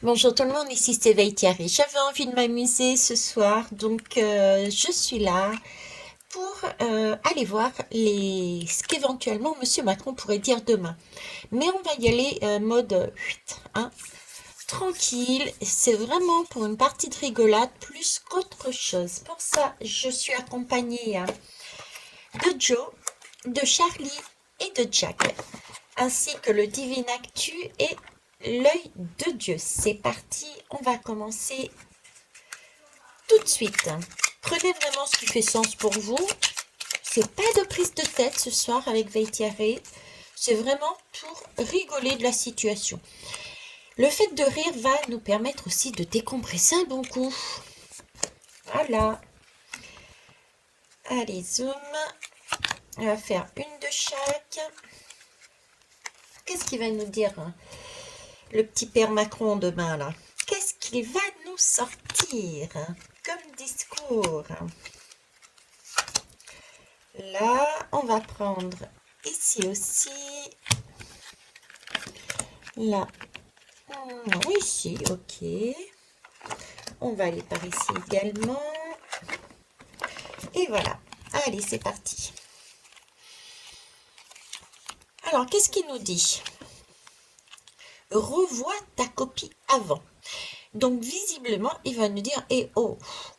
Bonjour tout le monde, ici c'est Thierry. J'avais envie de m'amuser ce soir, donc je suis là pour aller voir ce qu'éventuellement Monsieur Macron pourrait dire demain. Mais on va y aller mode hein, tranquille. C'est vraiment pour une partie de rigolade plus qu'autre chose. Pour ça, je suis accompagnée de Joe, de Charlie et de Jack, ainsi que le Divin Actu et l'œil de Dieu. C'est parti, on va commencer tout de suite. Prenez vraiment ce qui fait sens pour vous. C'est pas de prise de tête ce soir avec Veitiaré. C'est vraiment pour rigoler de la situation. Le fait de rire va nous permettre aussi de décompresser un bon coup. Voilà. Allez, zoom. On va faire une de chaque. Qu'est-ce qu'il va nous dire, hein, le petit père Macron demain, là? Qu'est-ce qu'il va nous sortir comme discours? Là, on va prendre ici aussi. Là, ici, ok. On va aller par ici également. Et voilà. Allez, c'est parti. Alors, qu'est-ce qu'il nous dit? Revois ta copie avant. Donc, visiblement, il va nous dire, eh oh,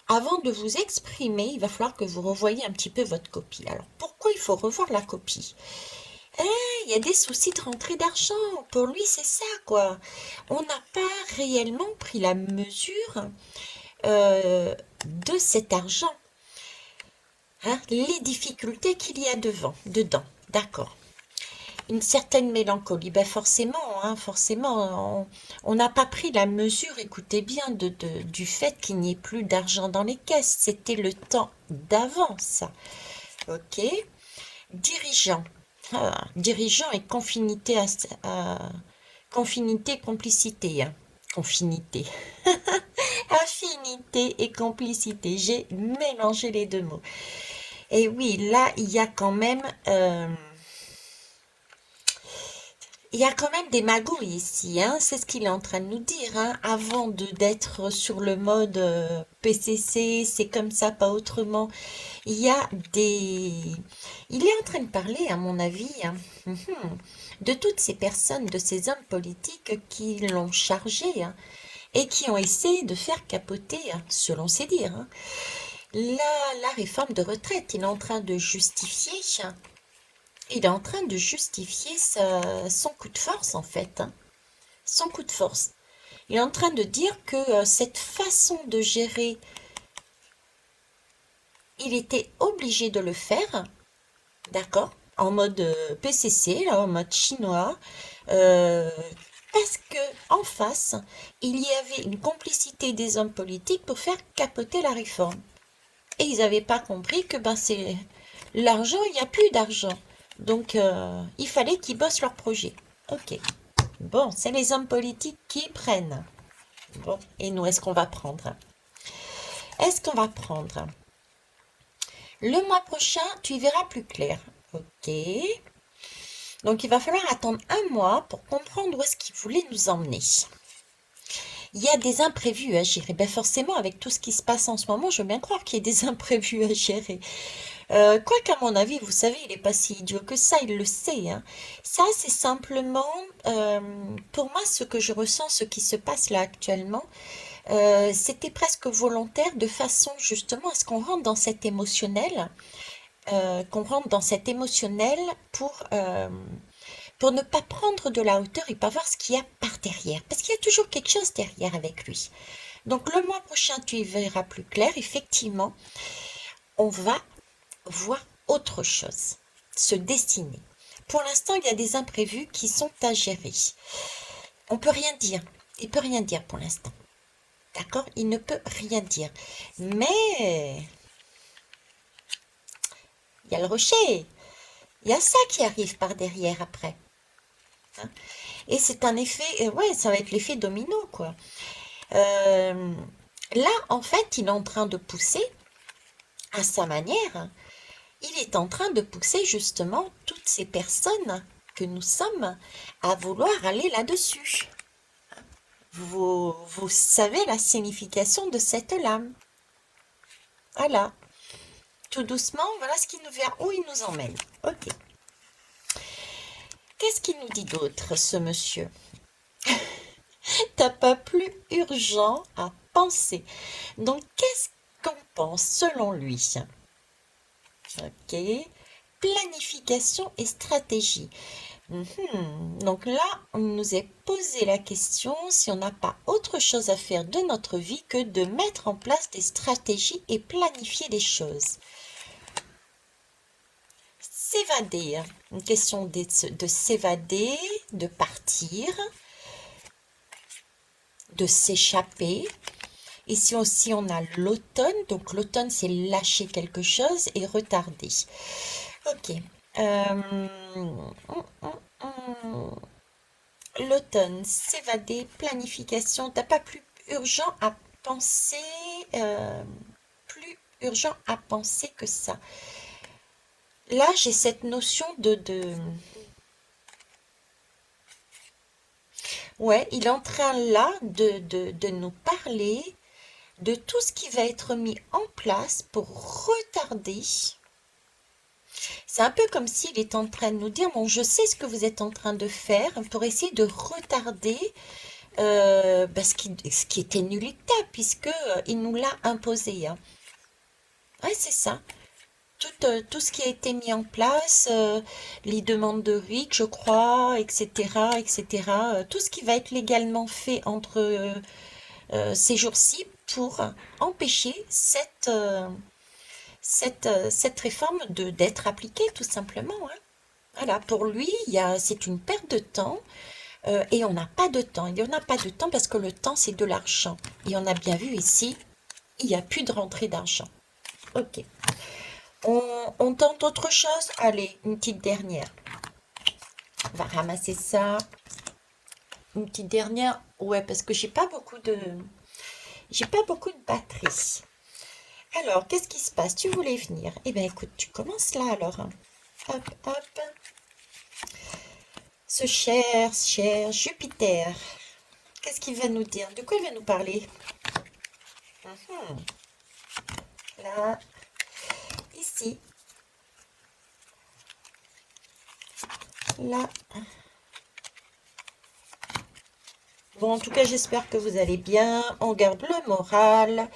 avant de vous exprimer, il va falloir que vous revoyiez un petit peu votre copie. Alors, pourquoi il faut revoir la copie? Il y a des soucis de rentrée d'argent. Pour lui, c'est ça, quoi. On n'a pas réellement pris la mesure de cet argent. Hein, les difficultés qu'il y a dedans. D'accord. Une certaine mélancolie. Ben forcément, hein, forcément, on n'a pas pris la mesure, écoutez bien, du fait qu'il n'y ait plus d'argent dans les caisses. C'était le temps d'avant, ça. Ok. Dirigeant. Dirigeant et confinité, complicité. Hein. Confinité. Affinité et complicité. J'ai mélangé les deux mots. Et oui, là, il y a quand même des magouilles ici, hein. C'est ce qu'il est en train de nous dire, hein. Avant d'être sur le mode PCC, c'est comme ça, pas autrement. Il y a des... Il est en train de parler, à mon avis, hein, de toutes ces personnes, de ces hommes politiques qui l'ont chargé, hein, et qui ont essayé de faire capoter, hein, selon ses dires, hein, la réforme de retraite. Il est en train de justifier, hein, son coup de force, en fait, hein, son coup de force. Il est en train de dire que cette façon de gérer, il était obligé de le faire, d'accord, en mode PCC, là, en mode chinois, euh, parce que en face, il y avait une complicité des hommes politiques pour faire capoter la réforme. Et ils n'avaient pas compris que ben c'est l'argent, il n'y a plus d'argent. Donc il fallait qu'ils bossent leur projet. Ok. Bon, c'est les hommes politiques qui prennent. Bon, et nous, est-ce qu'on va prendre? Est-ce qu'on va prendre? Le mois prochain, tu y verras plus clair. Ok. Donc il va falloir attendre un mois pour comprendre où est-ce qu'il voulait nous emmener. Il y a des imprévus à gérer. Ben forcément, avec tout ce qui se passe en ce moment, je veux bien croire qu'il y a des imprévus à gérer. Quoi qu'à mon avis, vous savez, il n'est pas si idiot que ça, il le sait, hein. Ça, c'est simplement, euh, pour moi, ce que je ressens, ce qui se passe là actuellement, c'était presque volontaire de façon justement à ce qu'on rentre dans cet émotionnel, qu'on rentre dans cet émotionnel pour ne pas prendre de la hauteur et pas voir ce qu'il y a par derrière. Parce qu'il y a toujours quelque chose derrière avec lui. Donc le mois prochain, tu y verras plus clair. Effectivement, on va voir autre chose se dessiner. Pour l'instant, il y a des imprévus qui sont à gérer. On peut rien dire. Il peut rien dire pour l'instant. D'accord? Il ne peut rien dire. Mais il y a le rocher. Il y a ça qui arrive par derrière après. Hein. Et c'est un effet, ouais, ça va être l'effet domino, quoi. Euh, Là, en fait, il est en train de pousser à sa manière. Il est en train de pousser justement toutes ces personnes que nous sommes à vouloir aller là-dessus. Vous, vous savez la signification de cette lame. Voilà. Tout doucement, voilà ce qui nous vient, où il nous emmène. Ok. Qu'est-ce qu'il nous dit d'autre, ce monsieur? T'as pas plus urgent à penser. Donc, qu'est-ce qu'on pense selon lui? Ok. Planification et stratégie. Donc là, on nous est posé la question si on n'a pas autre chose à faire de notre vie que de mettre en place des stratégies et planifier les choses. S'évader, une question de s'évader, de partir, de s'échapper. Ici aussi, on a l'automne. Donc, l'automne, c'est lâcher quelque chose et retarder. Ok. L'automne, s'évader, planification. T'as pas plus urgent à penser, plus urgent à penser que ça. Là, j'ai cette notion Ouais, il est en train là de nous parler de tout ce qui va être mis en place pour retarder. C'est un peu comme s'il est en train de nous dire, bon, je sais ce que vous êtes en train de faire pour essayer de retarder ce qui était inéluctable, puisque il nous l'a imposé. Hein. Ouais, c'est ça. Tout ce qui a été mis en place, les demandes de RIC, je crois, etc., etc., tout ce qui va être légalement fait entre ces jours-ci pour empêcher cette réforme d'être appliquée, tout simplement. Hein. Voilà, pour lui, c'est une perte de temps et on n'a pas de temps. Il n'y en a pas de temps parce que le temps, c'est de l'argent. Et on a bien vu ici, il n'y a plus de rentrée d'argent. Ok. On tente autre chose? Allez, une petite dernière. On va ramasser ça. Une petite dernière. Ouais, parce que j'ai pas beaucoup de batterie. Alors, qu'est-ce qui se passe? Tu voulais venir? Eh bien, écoute, tu commences là alors. Hein. Hop, hop. Ce cher Jupiter. Qu'est-ce qu'il va nous dire? De quoi il va nous parler? Là, ici, là. Bon, en tout cas, j'espère que vous allez bien. On garde le moral.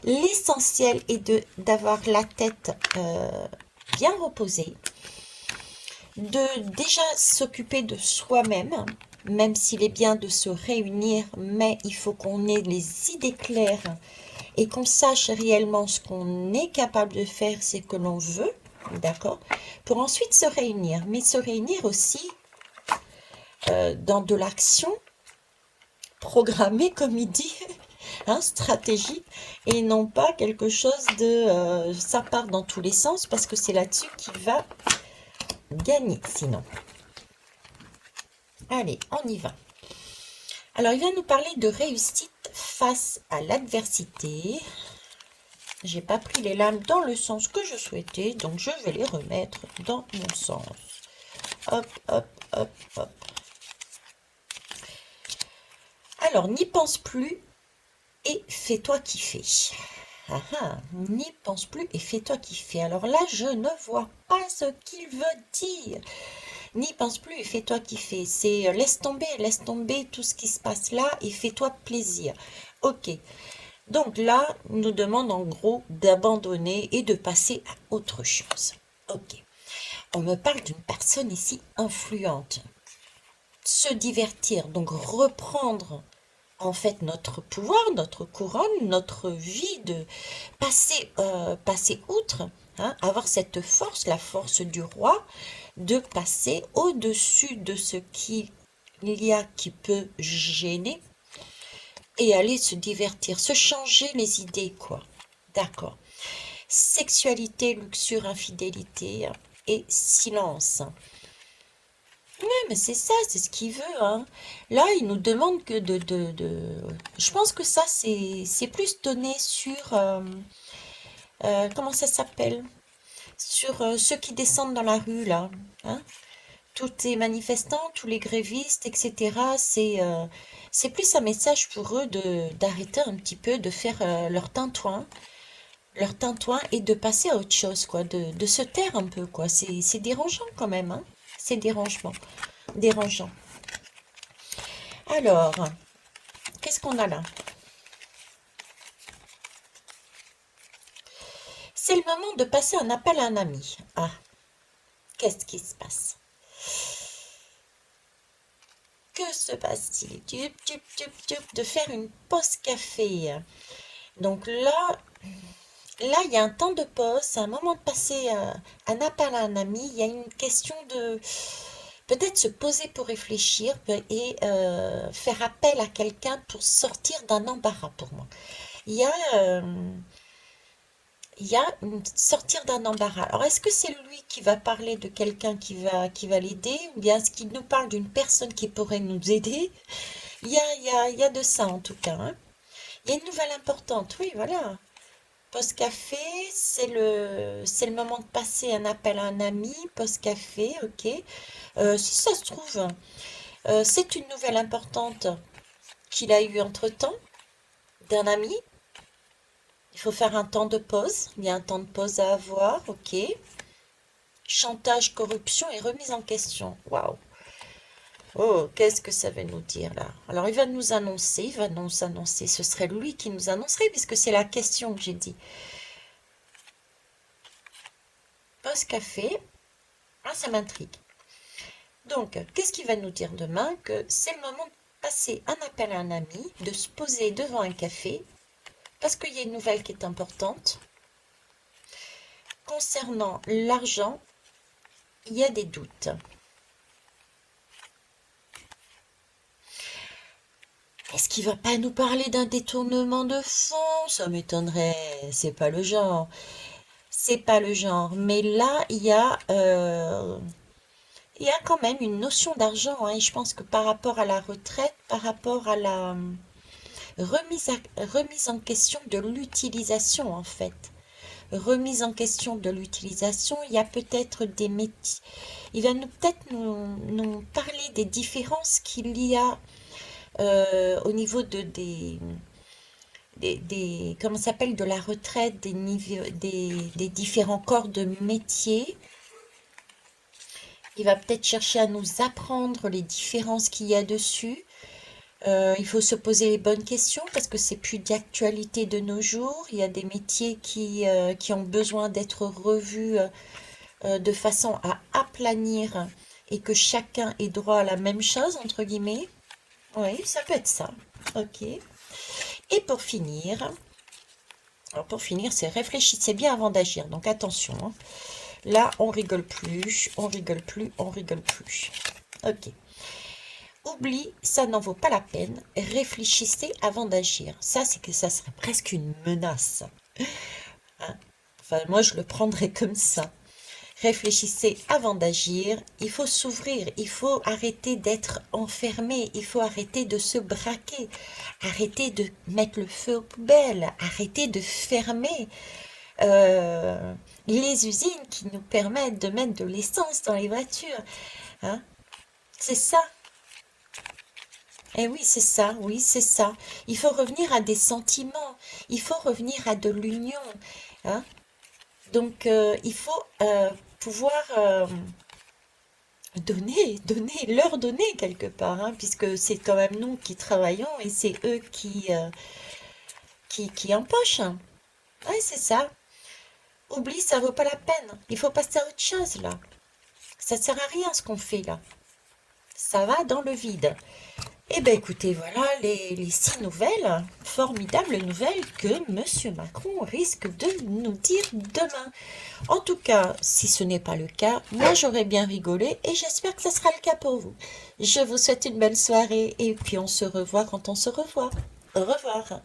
L'essentiel est d'avoir la tête bien reposée, de déjà s'occuper de soi-même, même s'il est bien de se réunir, mais il faut qu'on ait les idées claires et qu'on sache réellement ce qu'on est capable de faire, c'est que l'on veut, d'accord, pour ensuite se réunir, mais se réunir aussi dans de l'action programmée, comme il dit, hein, stratégique, et non pas quelque chose de ça part dans tous les sens, parce que c'est là-dessus qu'il va gagner sinon. Allez, on y va. Alors, il va nous parler de réussite face à l'adversité. J'ai pas pris les lames dans le sens que je souhaitais, donc je vais les remettre dans mon sens. Hop, hop, hop, hop. Alors, n'y pense plus et fais-toi kiffer. Ah ah, n'y pense plus et fais-toi kiffer. Alors là, je ne vois pas ce qu'il veut dire. N'y pense plus et fais-toi kiffer. C'est laisse tomber tout ce qui se passe là et fais-toi plaisir. Ok. Donc là, on nous demande en gros d'abandonner et de passer à autre chose. Ok. On me parle d'une personne ici influente. Se divertir, donc reprendre en fait notre pouvoir, notre couronne, notre vie, de passer outre, hein, avoir cette force, la force du roi, de passer au-dessus de ce qu'il y a qui peut gêner et aller se divertir, se changer les idées, quoi. D'accord. Sexualité, luxure, infidélité et silence. Ouais, mais c'est ça, c'est ce qu'il veut, hein. Là, il nous demande que Je pense que ça, c'est plus donné sur... comment ça s'appelle? Sur ceux qui descendent dans la rue, là. Hein? tous les manifestants, tous les grévistes, etc. C'est plus un message pour eux de d'arrêter un petit peu, de faire leur tintouin et de passer à autre chose, quoi, de se taire un peu, quoi. C'est dérangeant quand même, hein. C'est dérangeant. Alors, qu'est-ce qu'on a là? C'est le moment de passer un appel à un ami. Ah, qu'est-ce qui se passe? Que se passe-t-il? De faire une pause café. Donc là, il y a un temps de pause, c'est un moment de passer un appel à un ami. Il y a une question de peut-être se poser pour réfléchir et faire appel à quelqu'un pour sortir d'un embarras pour moi. Il y a, euh, sortir d'un embarras. Alors, est-ce que c'est lui qui va parler de quelqu'un qui va l'aider, ou bien est-ce qu'il nous parle d'une personne qui pourrait nous aider? Il y a de ça en tout cas, hein. Il y a une nouvelle importante, oui, voilà. Post café, c'est le moment de passer un appel à un ami. Post café, ok. Si ça se trouve, c'est une nouvelle importante qu'il a eue entre-temps d'un ami. Il faut faire un temps de pause. Il y a un temps de pause à avoir, ok. Chantage, corruption et remise en question. Waouh. Oh, qu'est-ce que ça va nous dire là? Alors, il va nous annoncer. Ce serait lui qui nous annoncerait, puisque c'est la question que j'ai dit. Post café. Ah, ça m'intrigue. Donc, qu'est-ce qu'il va nous dire demain? Que c'est le moment de passer un appel à un ami, de se poser devant un café, parce qu'il y a une nouvelle qui est importante. Concernant l'argent, il y a des doutes. Est-ce qu'il va pas nous parler d'un détournement de fonds? Ça m'étonnerait, c'est pas le genre. C'est pas le genre. Mais là, il y a quand même une notion d'argent, hein, et je pense que par rapport à la retraite, par rapport à la remise en question de l'utilisation, en fait. Remise en question de l'utilisation, il y a peut-être des métiers. Il va peut-être nous parler des différences qu'il y a au niveau comment ça s'appelle, de la retraite, des différents corps de métiers. Il va peut-être chercher à nous apprendre les différences qu'il y a dessus. Il faut se poser les bonnes questions parce que c'est plus d'actualité de nos jours. Il y a des métiers qui ont besoin d'être revus de façon à aplanir et que chacun ait droit à la même chose, entre guillemets. Oui, ça peut être ça. Ok. Et pour finir, c'est réfléchissez bien avant d'agir. Donc attention, hein. Là, on rigole plus, on rigole plus, on rigole plus. Ok. Oublie, ça n'en vaut pas la peine. Réfléchissez avant d'agir. Ça, c'est que ça serait presque une menace, hein. Enfin, moi, je le prendrais comme ça. Réfléchissez avant d'agir. Il faut s'ouvrir. Il faut arrêter d'être enfermé. Il faut arrêter de se braquer. Arrêter de mettre le feu aux poubelles. Arrêter de fermer euh, les usines qui nous permettent de mettre de l'essence dans les voitures, hein. C'est ça. Eh oui, c'est ça, oui, c'est ça. Il faut revenir à des sentiments, il faut revenir à de l'union, hein. Donc, il faut pouvoir leur donner quelque part, hein, puisque c'est quand même nous qui travaillons et c'est eux qui empochent, hein. Ouais, c'est ça. Oublie, ça vaut pas la peine. Il faut passer à autre chose, là. Ça sert à rien ce qu'on fait, là. Ça va dans le vide. Eh bien, écoutez, voilà les 6 formidables nouvelles que Monsieur Macron risque de nous dire demain. En tout cas, si ce n'est pas le cas, moi j'aurais bien rigolé et j'espère que ce sera le cas pour vous. Je vous souhaite une belle soirée et puis on se revoit quand on se revoit. Au revoir.